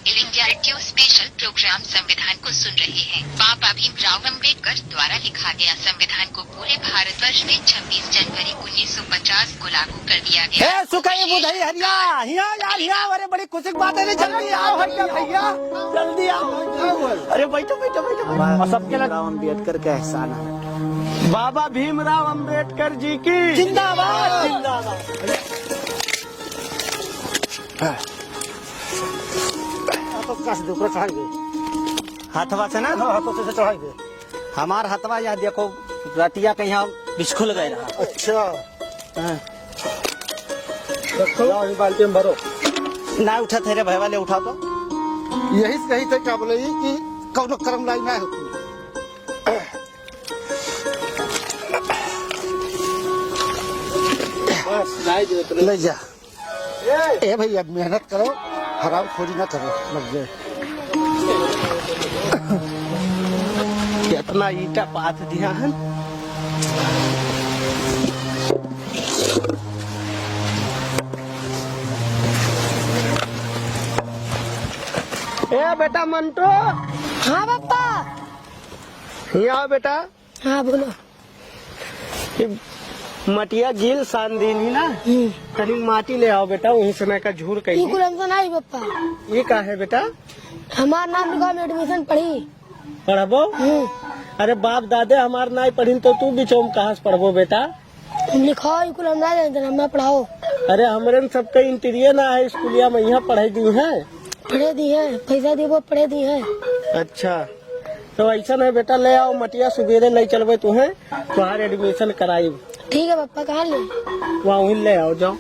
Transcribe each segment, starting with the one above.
All India Radio special program संविधान को सुन रहे हैं। बाबा भीमराव अम्बेडकर द्वारा लिखा गया संविधान को पूरे भारतवर्ष में 26 जनवरी 1950 को लागू कर दिया गया। अरे बड़ी खुशी की बात है, जल्दी आओ भैया, जल्दी आओ। अरे बैठो बैठो बैठो। सबके अम्बेडकर का एहसान है। बाबा भीमराव अम्बेडकर जी की जिंदाबाद जिंदाबाद। हाथवा से ना हाथों से चढ़ाएंगे। हमार हाथवा यहाँ देखो रतिया के यहाँ बिस्कुल गए रहा। अच्छा बाल्टी में भरो ना उठा थे रे भाई वाले उठा तो यही सही थे क्या बोले कि कौन कर्म लाई ना होती। ले जा ए भैया मेहनत करो, हराम खोरी ना करो, लग जाए। कितना ईटा पात दिया है। ए बेटा मंटो। हाँ पापा। यहाँ बेटा। हाँ बोलो। मटिया गिल सान दिन ही ना, कहीं माटी ले आओ बेटा, वहीं समय का झूर कहीं। नहीं पापा। ये का है बेटा? हमारा नाम लिखा में एडमिशन पढ़ी पढ़बो। अरे बाप दादे हमार नाई पढ़ी तो तू बिचो में कहाँ से पढ़बो बेटा? लिखाओ मैं पढ़ाओ। अरे हमारे सबका इंटीरियर ना है स्कूलिया में, यहाँ पढ़ाई दी है। पढ़े दी है, पैसा दी वो पढ़े दी है। अच्छा तो ऐसा है बेटा, ले आओ मटिया सुबेरे ले चलबे तुम्हें, तुम्हारे एडमिशन कराई। ठीक है पापा। कहाँ ले? वहाँ वहीं ले आओ, जाओ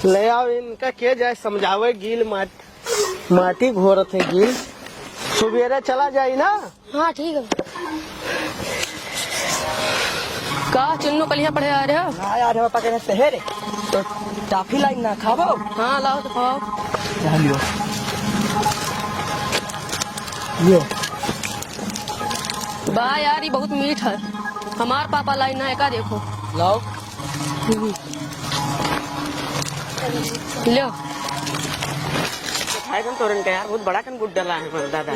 ले आओ। इनका क्या जाए समझावे, गिल माटी घोरत है गिल, सुबेरे चला जाए ना। हाँ ठीक है। का चुन्नू कल यहाँ पढ़े आ रहे हो? हाँ यार पापा कहने शहर तो टाफी लाइन ना खाबो। हाँ लाओ तो खाओ। लियो लियो। बा यार ये बहुत मीठ है। हमार पापा लाई ना का देखो। लाओ लो खाए तोरन का यार, बहुत बड़ा कन गुड डाला है दादा।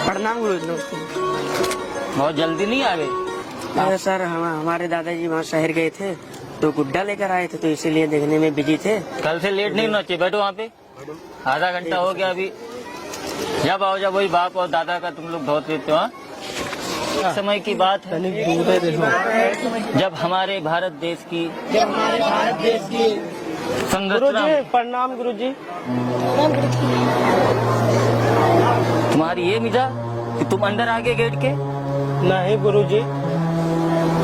प्रणाम गुरु जी। बहुत जल्दी नहीं आ गए? अरे सर हमारे दादाजी वहाँ शहर गए थे तो गुड्डा लेकर आए थे, तो इसीलिए देखने में बिजी थे। कल से लेट नहीं होना चाहिए, बैठो वहाँ पे। आधा घंटा हो गया अभी। जब आओ जब वही बाप और दादा का तुम लोग धोते लेते हो। समय की बात है जब हमारे भारत देश की संरचना। प्रणाम गुरु जी। तुम्हारी ये मिजा कि तुम अंदर आगे गेट के। नहीं गुरु जी,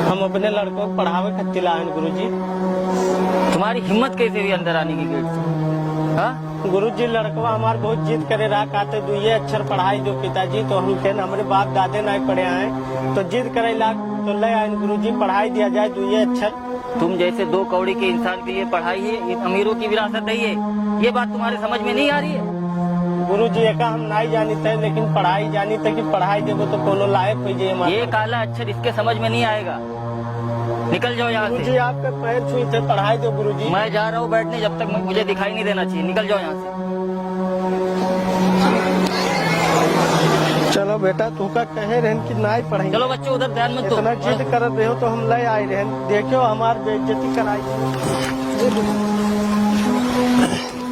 हम अपने लड़कों को पढ़ावे खातिर लाए गुरु जी। तुम्हारी हिम्मत कैसे हुई अंदर आने की गेट से? हाँ गुरु जी लड़कवा हमारे बहुत जिद करे रहा, कहते तू ये अक्षर पढ़ाई दो पिताजी, तो हम कहने हमारे बाप दादे नहीं पढ़े आए तो जिद करे ला तो ले आए गुरु जी, पढ़ाई दिया जाए दो ये अक्षर। तुम जैसे दो कौड़ी के इंसान के लिए पढ़ाई है ये अमीरों की विरासत है। ये बात तुम्हारे समझ में नहीं आ रही है? गुरु जी एक हम नहीं जानी थे, लेकिन पढ़ाई जानी थे कि पढ़ाई देवो तो कोनो लायक हो जाए। ये काला अक्षर इसके समझ में नहीं आएगा। निकल जाओ यहाँ से। गुरु जी आपके पैर छुई थे, पढ़ाई दो गुरु जी। मैं जा रहा हूँ बैठने, जब तक मुझे दिखाई नहीं देना चाहिए। निकल जाओ यहाँ से। चलो बेटा तू का कहे रहन कि नहीं पढ़ेंगे। चलो बच्चों उधर ध्यान मत दो। इतना जिद कर रहे हो तो हम ले आए रहन, देखो हमार बेइज्जती कराई।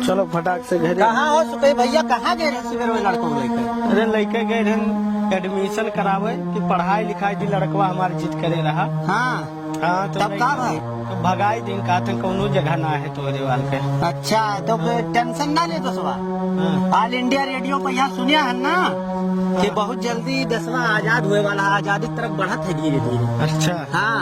चलो फटाक से घर। कहाँ हो सुकई भैया, कहाँ गए रहे सवेरे लड़कों को लेकर? अरे लड़के गए रहन एडमिशन करावे कि पढ़ाई लिखाई दी, लड़कवा हमारी जिद करे रहा। हाँ हाँ तो तब का भाई तो भगाई दिन का कोनो जगह ना है तोरे वाल के। अच्छा तो टेंशन ना ले दसवा। ऑल इंडिया रेडियो पर यहाँ सुनिया है ना कि बहुत जल्दी दसवा आजाद हुए वाला है, आजादी की तरफ बढ़त है धीरे धीरे। अच्छा हाँ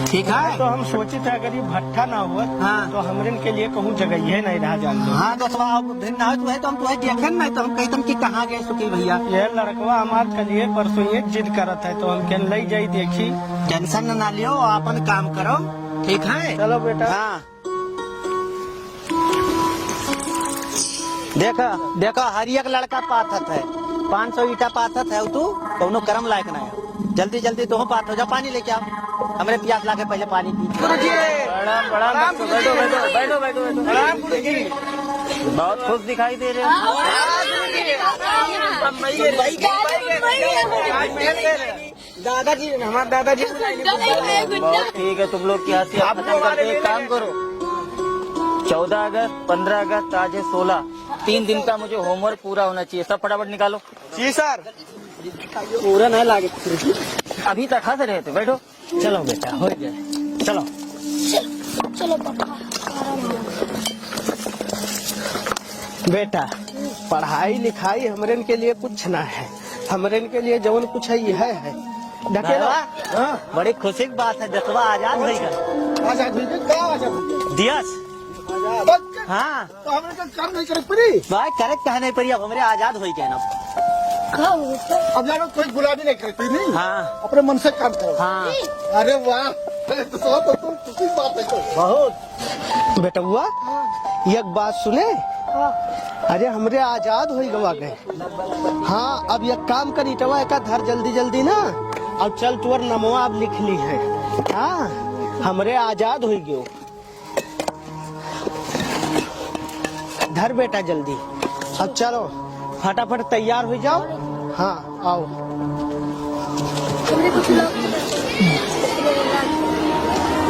ठीक है। तो हम सोचे थे अगर ये भट्ठा ना हुआ हाँ तो हमरे के लिए कहूँ जगह ही नहीं रहा जान दो। हाँ दसवा अब दिन ना हो तो हम तुम्हें देखे नहीं तो हम कहते कि कहाँ गए सुखी भैया। ये लड़कवा हमारे कलिए परसों ये जिद करत है तो हम कह ले जाई देखी। टेंशन ना लियो, अपन काम करो ठीक है। चलो बेटा। हाँ देखा देखा हर एक लड़का पाथत है, 500 ईटा पाथत है, तू दोनों कर्म लायक ना है। जल्दी जल्दी तो पाथ हो जा, पानी लेके आओ। हमरे प्यास लाके पहले पानी पी। प्रणाम प्रणाम बच्चों, बैठो बैठो बैठो बैठो बैठो। प्रणाम गुरुजी। बहुत खुश दिखाई दे रहे हो। दादाजी हमारे दादाजी बहुत ठीक है, तुम लोग की हंसी आप खत्म करके एक काम करो, 14 अगस्त 15 अगस्त आज है 16, 3 दिन का मुझे होमवर्क पूरा होना चाहिए, सब फटाफट निकालो। जी सर। पूरा नहीं लागे अभी तक हंस रहे थे, बैठो। चलो बेटा हो जाए, चलो। चलो पापा। बेटा पढ़ाई लिखाई हमरे के लिए कुछ ना है, हमरे के लिए जवन कुछ है यह है। ढकेला बड़ी खुशी की बात है, दसवा आजाद होगा। आजाद हुई क्या आजाद हुई? दियस हाँ तो हमरे का काम नहीं करे पड़ी। भाई करेक्ट कहने पर अब हमारे आजाद हो गए ना। कहाँ हो बेटा? अब जानो कोई गुलाबी नहीं करती नहीं। हाँ अपने मन से काम करो। हाँ अरे वाह तो खुशी बात है बहुत। बेटा हुआ एक बात सुने, हाँ। अरे हमरे आजाद हो गए। हाँ अब एक काम करी टवा एक धर जल्दी जल्दी ना, अब चल तुअर नमवा अब लिख ली है। हाँ हमरे आजाद हो गयो, धर बेटा जल्दी। अब चलो फटाफट तैयार हो जाओ। हाँ आओ। हमने कुछ लोग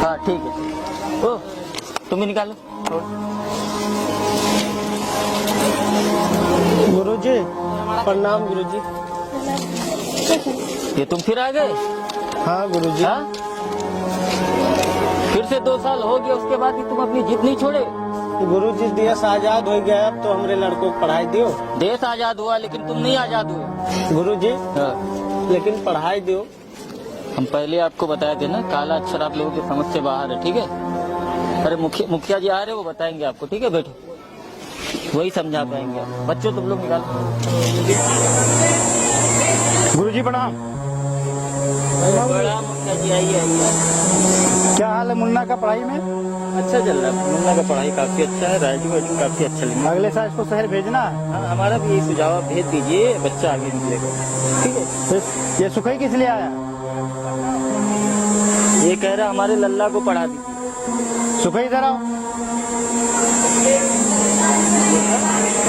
हाँ ठीक है, ओ तुम ही निकालो। गुरुजी प्रणाम गुरुजी। ये तुम फिर आ गए? हाँ गुरुजी। हाँ? फिर से 2 साल हो गए, उसके बाद भी तुम अपनी जिद नहीं छोड़े। गुरुजी देश आजाद हो गया, अब तो हमरे लड़कों को पढ़ाई दियो। देश आजाद हुआ लेकिन तुम नहीं आजाद हुए। गुरुजी हाँ। लेकिन पढ़ाई दियो। हम पहले आपको बताए थे ना, काला अक्षर आप लोगों की समझ से बाहर है, ठीक है। अरे मुखिया जी आ रहे, वो बताएंगे आपको, ठीक है। बैठो, वही समझा पाएंगे आप। बच्चों तुम लोग निकालो। गुरुजी प्रणाम। बड़ा मुखिया जी आइए आइए। क्या हाल है मुन्ना का पढ़ाई में? अच्छा चल रहा है, मुन्ना का पढ़ाई काफी अच्छा है, राइटिंग वाइटिंग काफी अच्छा लिखा। अगले साल इसको शहर भेजना है। हाँ हमारा भी यही सुझाव, आप भेज दीजिए, बच्चा आगे निकलेगा, ठीक है। ये सुखई किस लिए आया? ये कह रहा हमारे लल्ला को पढ़ा दीजिए। सुखई इधर आओ।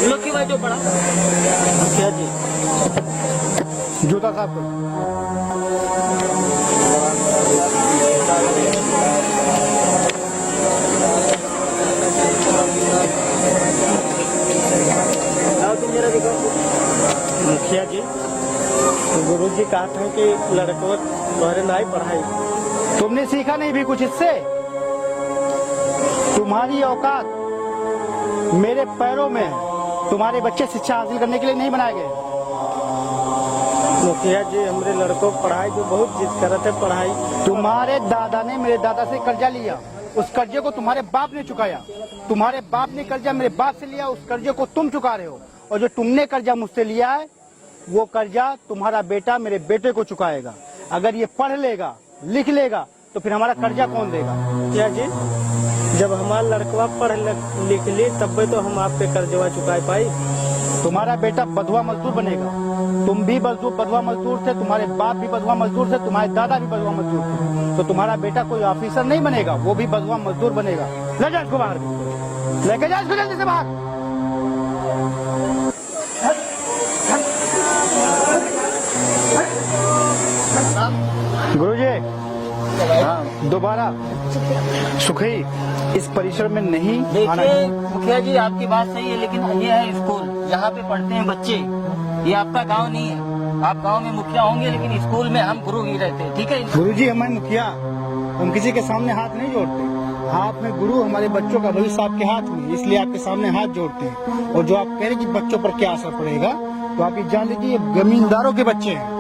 लोग की जो पढ़ा मुखिया जी। जूता साफ करो। तुम जरा दिखाओ। मुखिया जी तो गुरुजी कहते हैं कि लड़कों तुम्हारे नहीं पढ़ाई, तुमने सीखा नहीं भी कुछ इससे? तुम्हारी औकात मेरे पैरों में है, तुम्हारे बच्चे शिक्षा हासिल करने के लिए नहीं बनाए गए। मुखिया जी हमारे लड़कों को पढ़ाई जो बहुत जिद कर रहे थे पढ़ाई। तुम्हारे दादा ने मेरे दादा से कर्जा लिया, उस कर्जे को तुम्हारे बाप ने चुकाया। तुम्हारे बाप ने कर्जा मेरे बाप से लिया, उस कर्जे को तुम चुका रहे हो। और जो तुमने कर्जा मुझसे लिया है वो कर्जा तुम्हारा बेटा मेरे बेटे को चुकाएगा। अगर ये पढ़ लेगा लिख लेगा तो फिर हमारा कर्जा कौन देगा? क्या जी जब हमारा लड़कवा पढ़ लिख ली तब तो हम आपके कर्जवा चुका पाई। तुम्हारा बेटा बधुआ मजदूर बनेगा, तुम भी बधुआ मजदूर थे, तुम्हारे बाप भी बधुआ मजदूर थे, तुम्हारे दादा भी बधुआ मजदूर थे। तो तुम्हारा बेटा कोई ऑफिसर नहीं बनेगा, वो भी बधुआ मजदूर बनेगा। ले जाओ इसको बाहर, लेके जाओ इसको जल्दी से बाहर। गुरुजी हाँ दोबारा सुखई इस परिसर में नहीं आना। देखिए मुखिया जी आपकी बात सही है, लेकिन ये है स्कूल, यहाँ पे पढ़ते हैं बच्चे, ये आपका गांव नहीं है। आप गांव में मुखिया होंगे लेकिन स्कूल में हम गुरु ही रहते हैं, ठीक है। गुरुजी हमारे मुखिया, हम किसी के सामने हाथ नहीं जोड़ते। हाथ में गुरु, हमारे बच्चों का भविष्य आपके हाथ में, इसलिए आपके सामने हाथ जोड़ते हैं। और जो आप कह रहे कि बच्चों पर क्या असर पड़ेगा, तो आप ये जान लीजिए ये जमींदारों के बच्चे हैं।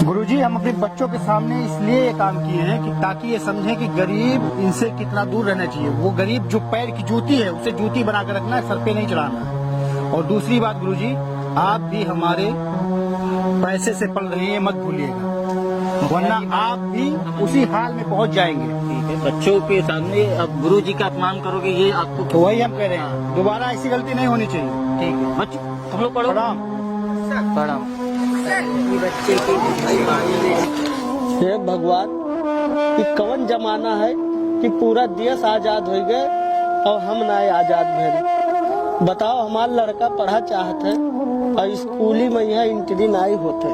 गुरुजी हम अपने बच्चों के सामने इसलिए ये काम किए हैं कि ताकि ये समझें कि गरीब इनसे कितना दूर रहना चाहिए। वो गरीब जो पैर की जूती है उसे जूती बना कर रखना है, सर पे नहीं चढ़ाना है। और दूसरी बात गुरुजी, आप भी हमारे पैसे से पल रहे हैं, मत भूलिएगा, वरना आप भी उसी हाल में पहुंच जाएंगे। ठीक है, बच्चों के सामने अब गुरु जी का अपमान करोगे, ये आपको तो वही हम कह रहे हैं, दोबारा ऐसी गलती नहीं होनी चाहिए। ठीक है। बच्चों तुम लोग पढ़ो। प्रणाम। प्रणाम। हे भगवान कि कौन जमाना है कि पूरा देश आजाद हो गए और हम ना आजाद भरे। बताओ हमारा लड़का पढ़ा चाहत है और स्कूली में यहाँ इंट्री नहीं होते।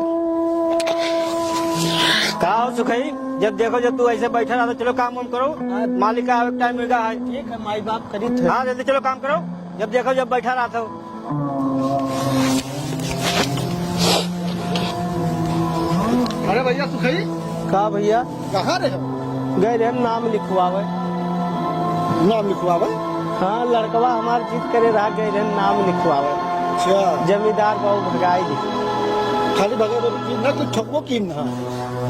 कहा हो सुखई, जब देखो जब तू ऐसे बैठा रहा तो चलो काम वाम करो, मालिक का टाइम मिल रहा है। ठीक है, माई बाप करी थे। हाँ जल्दी चलो काम करो, जब देखो जब बैठा रहा था। अरे भैया सुखई, कहा भैया कहाँ रहे? गए रहे नाम लिखवावे। नाम लिखवावे? हाँ, लड़कवा हमार जीत करे रहा, गए रहे नाम लिखवावे। अच्छा, जमींदार बाबू भगाई दी। खाली भगत न कुछ ठोको की ना।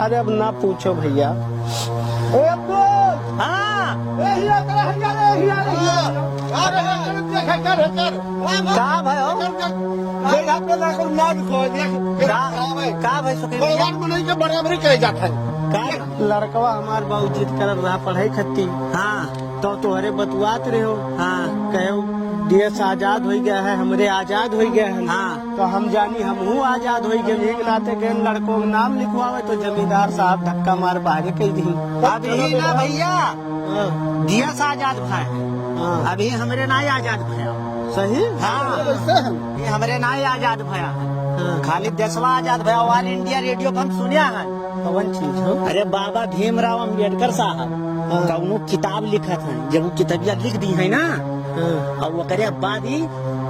अरे अब ना पूछो भैया। ए अब्दुल, हाँ ए हिया करे, हिया रे, हिया रे। अरे देख कर कर। कहा भाई हो? देखा पे ना को नाम लिखो देख। कहा भाई सुखई? भगवान को नहीं के बराबरी करे जाता है। लड़कवा हमार बाबू जीत कर रहा पढ़ाई खत्ती। हाँ तो तुम्हारे बतुआत रहे हो, हाँ कहो देश आजाद हो गया है, हमरे आजाद हो गए हैं। हाँ। तो हम जानी हमहू आजाद हो गए, एक नाते के लड़कों का नाम लिखवावे तो जमींदार साहब धक्का मार बाहर कह दी। अभी ना भैया दिया से आजाद भाई, हाँ। अभी हमरे ना आजाद भया। सही। हाँ ये हमरे ना आजाद भया, हाँ। खाली देशवा आजाद भया। ऑल इंडिया रेडियो पर हम सुनिया है। कौन चीज हो? अरे बाबा भीमराव अम्बेडकर साहब कौनो किताब लिखा था, जब वो किताबिया लिख दी है ना, और वो करे बाद ही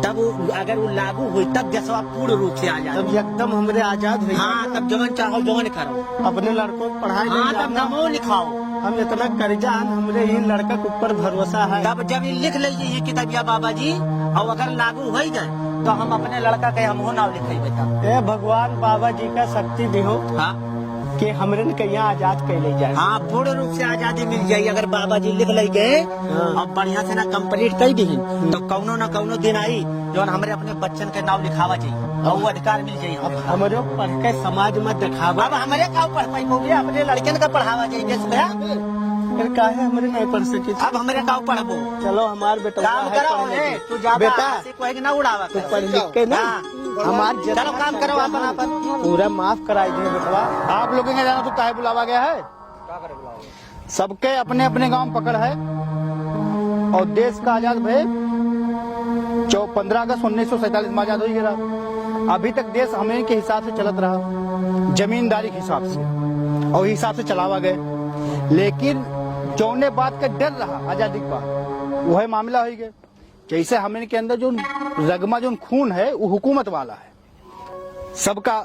तब अगर वो लागू हुई तब देशवा पूर्ण रूप से आजाद। तब एकदम हमरे आजाद हो। हाँ तब जवन चाहो जवन करो, अपने लड़कों को पढ़ाई हाँ नहीं तब जाना। नमो लिखाओ। हम इतना कर्जा हमरे ही लड़का के ऊपर भरोसा है। तब जब ये लिख लीजिए ये किताबिया बाबा जी, और अगर लागू हो जाए तो हम अपने लड़का के हम हो नाम लिखे बेटा। ए भगवान बाबा जी का शक्ति भी हो हाँ कि हमरे ने कहीं आजाद कर ले जाए। हाँ पूर्ण रूप से आजादी मिल जाये अगर बाबा जी लिख ले गए और बढ़िया से ना कंप्लीट कर दी तो कौनो न कौनो दिन आई जो हमारे अपने बच्चन के नाम लिखावा चाहिए और वो अधिकार मिल जाये। अब हमरे पढ़ के समाज में दिखावा। अब हमारे का पढ़ पाई हो गया, अपने लड़कन का पढ़ावा चाहिए देश भैया। फिर काहे हमरे नहीं पढ़ सके? अब हमारे का पढ़बो। चलो हमार बेटा काम करो है, तू ज्यादा बेटा ऐसे कोई ना उड़ावा तू कर। पढ़ लिख के ना हाँ। हमार चलो काम करो अपन अपन। पूरा माफ कराई दे बेटवा। आप लोगों के जाना तो काहे बुलावा गया है? सबके अपने अपने गांव में पकड़ है और देश का आजाद भय 15 अगस्त 1947 में आजाद हो गया। अभी तक देश हमें के हिसाब से चलत रहा, जमींदारी के हिसाब से, और हिसाब से चलावा गए। लेकिन जौने बात का डर रहा आजादी का वह मामला हो गया। जैसे हमें के अंदर जो रगमा जो खून है वो हुकूमत वाला है सबका,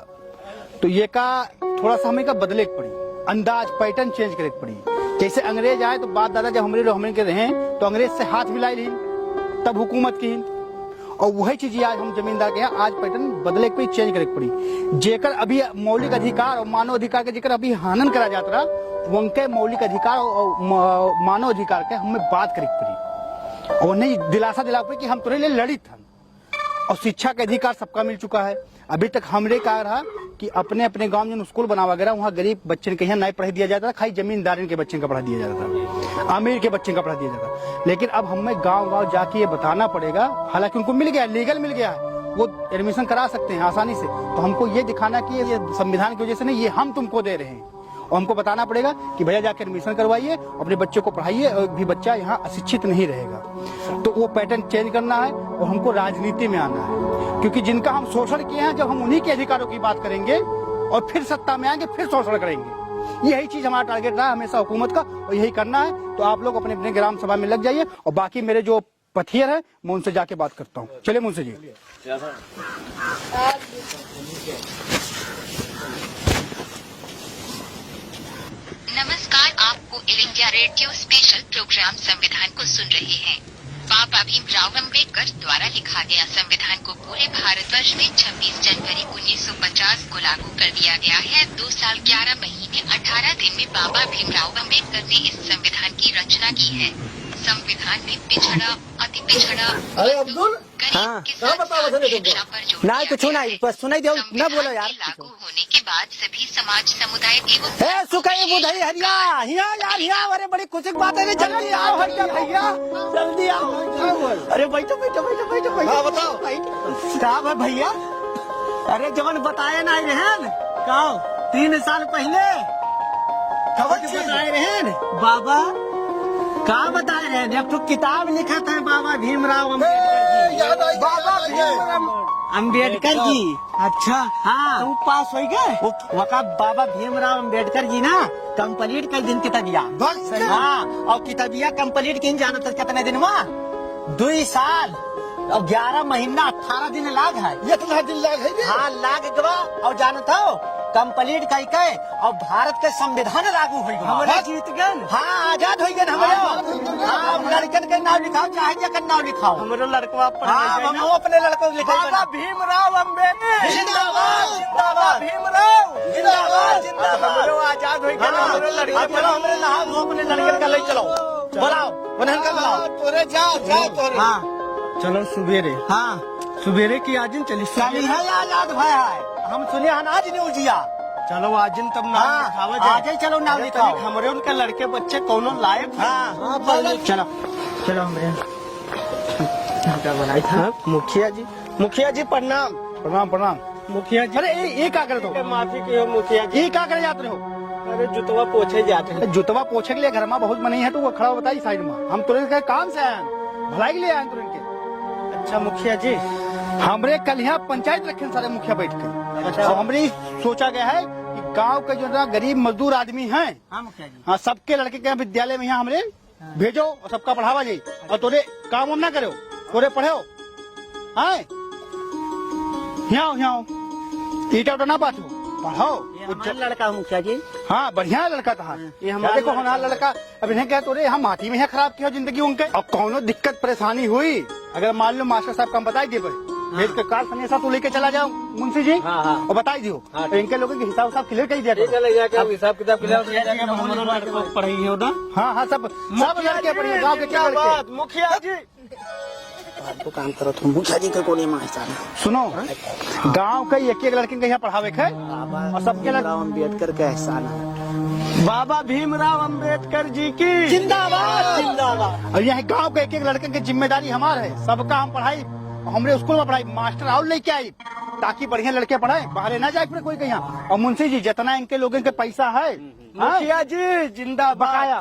तो ये का थोड़ा सा हमें का बदले की पड़ी, अंदाज पैटर्न चेंज करे की पड़ी। जैसे अंग्रेज आए तो बात दादा जब हमें के रहे तो अंग्रेज से हाथ मिलाई रही तब हुकूमत की, और वही चीज आज हम जमींदार के यहाँ आज पैटर्न बदले की चेंज करे की पड़ी। जेकर अभी मौलिक अधिकार और मानव अधिकार के जेकर अभी हनन करा जाता रहा, उनके मौलिक अधिकार और मानव अधिकार के हमें बात करे की पड़ी और नहीं दिलासा दिला पड़ी कि हम तुम्हारे लिए लड़ित हैं। और शिक्षा का अधिकार सबका मिल चुका है। अभी तक हमरे कहा रहा कि अपने अपने गांव में स्कूल बनावा गया, वहाँ गरीब बच्चे के यहाँ नहीं पढ़ा दिया जाता था, खाली जमींदार के बच्चे का पढ़ा दिया जाता था, अमीर के बच्चे का पढ़ा दिया जाता था। लेकिन अब हमें गांव गांव जाके ये बताना पड़ेगा, हालांकि उनको मिल गया, लीगल मिल गया है, वो एडमिशन करा सकते हैं आसानी से। तो हमको ये दिखाना कि ये संविधान की वजह से नहीं, ये हम तुमको दे रहे हैं, और हमको बताना पड़ेगा कि भैया जाके एडमिशन करवाइए, अपने बच्चे को पढ़ाइए, और भी बच्चा यहाँ अशिक्षित नहीं रहेगा। तो वो पैटर्न चेंज करना है और हमको राजनीति में आना है, क्योंकि जिनका हम शोषण किए हैं, जब हम उन्हीं के अधिकारों की बात करेंगे और फिर सत्ता में आएंगे फिर शोषण करेंगे। यही चीज हमारा टारगेट रहा हमेशा हुकूमत का, और यही करना है। तो आप लोग अपने अपने ग्राम सभा में लग जाइए, और बाकी मेरे जो पथियर है मैं उनसे जाके बात करता हूँ। चलिए मुंशी जी। नमस्कार, आपको Air India Radio special program संविधान को सुन रहे हैं। बाबा भीमराव अम्बेडकर द्वारा लिखा गया संविधान को पूरे भारतवर्ष में 26 जनवरी 1950 को लागू कर दिया गया है। 2 साल 11 महीने 18 दिन में बाबा भीमराव अम्बेडकर ने इस संविधान की रचना की है। संविधान में पिछड़ा, अति पिछड़ा, अरे अब्दुल, हाँ, ना कुछ नहीं, बस सुनाई दो, न बोलो यार। लागू होने के बाद सभी समाज, समुदाय एवं सुखाई बुधाई हरिया हिया यार हिया। अरे बड़ी कुछ बात है, जल्दी आओ भैया, जल्दी आओ। अरे बैठो बैठो बैठो बैठो बैठो। हाँ बताओ। साहब है भैया, अरे जवन बताए ना रहन कहो 3 साल पहले बताए रहे हैं बाबा, क्या बताए रहे हैं? जब तो किताब लिखा था बाबा भीमराव अम्बेडकर जी, बाबा भीमराव अम्बेडकर जी। अच्छा हाँ, तुम पास हो गए। वका बाबा भीमराव अम्बेडकर जी ना कंप्लीट कर दिन किताबिया। हाँ, और किताबिया कंप्लीट किन जाना था कितने दिन में? 2 साल और 11 महीना 18 दिन लाग है। इतना दिन लाग है हाँ लाग गवा। और जाना था कंप्लीट कई के और भारत के संविधान लागू हो गया। जीत गए। हाँ आजाद हो गए हमारे। हाँ लड़कन के नाम लिखाओ चाहे जगह नाम लिखाओ। हमारे लड़का हम अपने लड़कों को लिखाओ। बाबा भीमराव अम्बेडकर जिंदाबाद जिंदाबाद। भीमराव जिंदाबाद जिंदाबाद। आजाद हो गए हमारे लड़के। चलो हमारे नहा अपने लड़के का ले चलो। बुलाओ उन्हें का बुलाओ। तोरे जा तोरे। हाँ चलो सुबेरे। हाँ सुबेरे की आजिन चली चली है आजाद भाई है। हम सुने आज नहीं उजिया। चलो आजिन तब नाम लिखावा जाए। आजे चलो नाम लिखाओ। हमारे उनके लड़के बच्चे कौनो लायक। हाँ चलो चलो हमारे बनाई था। मुखिया जी प्रणाम। प्रणाम प्रणाम। मुखिया जी अरे ये क्या कर दो? माफी की हो मुखिया जी। ये क्या कर जाते हो? अरे जुतवा पोछे जाते हैं। जुतवा पोछे के लिए घर में बहुत मनी है, तो वो खड़ा बताई साइड में। हम तुरंत के काम से आए, भलाई के लिए आए तुरंत के। अच्छा मुखिया जी, हमरे कल यहाँ पंचायत रखे सारे मुखिया बैठ के। तो हमने सोचा गया है कि गांव के जो ना गरीब मजदूर आदमी हैं, हाँ सबके लड़के के विद्यालय में यहाँ हमरे भेजो और सबका पढ़ावा जाये। और तोरे काम हम ना करो, तोरे पढ़ो। हाँ यहाँ ईटा उटा ना बांटो, पढ़ो। लड़का मुखिया जी। हाँ बढ़िया लड़का था ये हमारा। देखो हमारा लड़का अब इन्हें क्या तोरे हम माटी में खराब किया जिंदगी उनके। और कौनो दिक्कत परेशानी हुई अगर मान लो मास्टर साहब का हम बताई दे भेज के कार सनेसा तो लेके चला जाओ मुंशी जी। और बताई दियो तो इनके लोगों के हिसाब साहब क्लियर कर दिया। हिसाब किताब पढ़ाई है उधर। हाँ हाँ सब लड़के पढ़िए गाँव के। क्या बात मुखिया जी? तो काम करो तुम मुखिया जी के कोने में। सुनो गांव के एक लड़के के यहाँ पढ़ावे है और सबके अम्बेडकर का एहसान है। बाबा भीमराव अम्बेडकर जी की जिंदाबाद जिंदाबाद। और यहाँ गांव के एक लड़के की जिम्मेदारी हमारा है, सबका हम पढ़ाई हमरे स्कूल में पढ़ाई मास्टर और लेके आई ताकि बढ़िया लड़के पढ़ाए, बाहर ना जाए फिर कोई कहीं। और मुंशी जी जितना इनके लोगों के पैसा है मुखिया जी जिंदा बकाया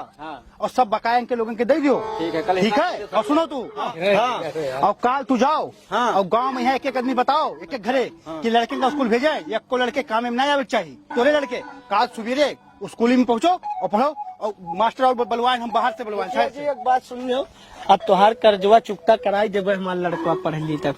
और सब बकाया इनके लोगों के दे दियो। ठीक है। और सुनो तू और काल तू जाओ और गांव में है एक आदमी बताओ एक घरे कि लड़के का स्कूल भेजे या को लड़के काम में नहीं आवे चाहिए। तोरे लड़के काल सुबेरे स्कूल में पहुंचो और पढ़ो और मास्टर और बलवान हम बाहर से बलवान। एक बात सुन लो, अब तोहार कर्जवा चुकता कराई देवे हमारा लड़का पढ़ ली तक।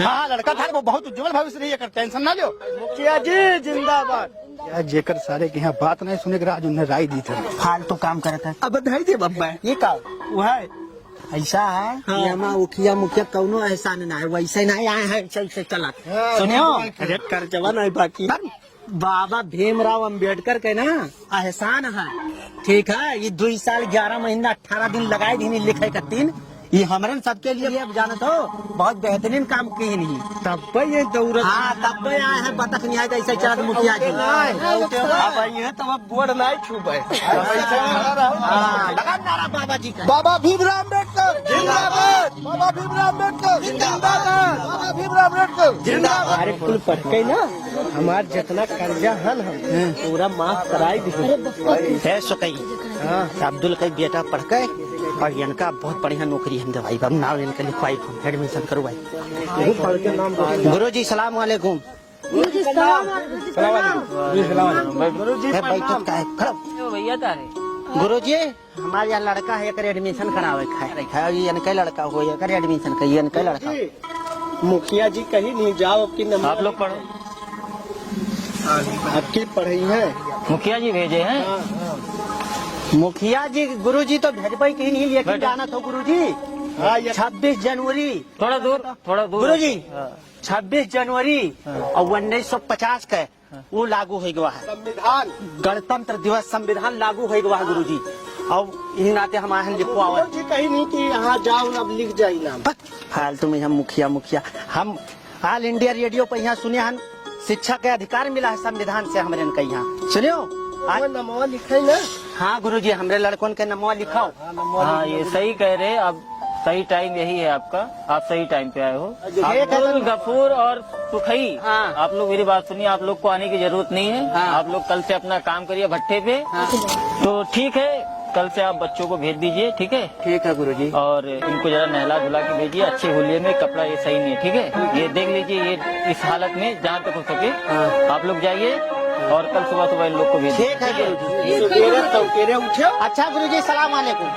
हाँ लड़का था वो बहुत उज्जवल भविष्य रही है, टेंशन ना लो। मुखिया जी जिंदाबाद। जेकर सारे के यहाँ बात नहीं सुने के आज उन्हें राय दी थी। फालतू काम करता है। अब बधाई दे बब्बा। ये का वो है ऐसा है कि हमारा उखिया मुखिया कौनो एहसान ना है, वैसे नहीं आए हैं ऐसे चला। सुनियो अरे कर्जवा नहीं बाकी। बाबा भीमराव अम्बेडकर के ना एहसान है। ठीक है, ये 2 साल 11 महीना 18 दिन लगाए दी लिखे का 3 ये हमारे सबके लिए अब जानत हो बहुत बेहतरीन काम की नहीं। तब ये दौड़त। हाँ तब आए हैं बतख नहीं आए ऐसे चला मुखिया जी। अब आई है तब अब बोर्ड नहीं छूबे। लगा नारा बाबा जी का। बाबा भीमराव अम्बेडकर जिंदाबाद। बाबा भीमराव अम्बेडकर जिंदाबाद। बाबा भीमराव अम्बेडकर जिंदाबाद। अरे कुल पढ़ के ना हमार जितना कर्जा हल हम पूरा माफ कराई दी है। सुकई अब्दुल कई बेटा पढ़ के और इनका बहुत बढ़िया नौकरी हम दवाई अब नाम इनका लिखवाई एडमिशन करवाई। गुरु जी सलाम वालेकुम। गुरु जी गुरु जी हमारे यहाँ लड़का है एक एडमिशन करावे है इनका लड़का हो एडमिशन का इनका लड़का। मुखिया जी कहीं नहीं जाओ आपकी आप लोग पढ़ो। आपकी पढ़ाई है मुखिया जी भेजे हैं। मुखिया जी गुरु जी तो भेजबे कहीं नहीं लेकिन जाना तो गुरु जी 26 जनवरी थोड़ा दूर गुरु जी 26 जनवरी और 1950 के वो लागू हो गया है संविधान गणतंत्र दिवस संविधान लागू हो गया है गुरु जी। और इन नाते हमारे लिखवा जी कहीं नहीं कि यहाँ जाओ अब लिख जाये नाम। फालतू में हम मुखिया हम ऑल इंडिया रेडियो पर यहाँ सुने हम शिक्षा के अधिकार मिला है संविधान से हमारे इनका यहाँ सुनियो नमवा लिखे ना। हाँ गुरु जी हमारे लड़कों के नमवा लिखाओ। हाँ ये सही कह रहे हैं। अब सही टाइम यही है आपका, आप सही टाइम पे आए हो। अब्दुल गफूर और तो खाई। हाँ। आप लोग मेरी बात सुनिए, आप लोग को आने की जरूरत नहीं है। हाँ। आप लोग कल से अपना काम करिए भट्टे पे। तो ठीक है, कल से आप बच्चों को भेज दीजिए, ठीक है। ठीक है गुरुजी। और इनको जरा नहला धुला के भेजिए, अच्छे होलिये में कपड़ा ये सही नहीं है, ठीक है। ये देख लीजिए, ये इस हालत में जहाँ तक हो सके आप लोग जाइए और कल सुबह सुबह इन लोग को भेजिए। ठीक है गुरुजी। सवेरे उठे अच्छा गुरुजी, सलाम वालेकुम।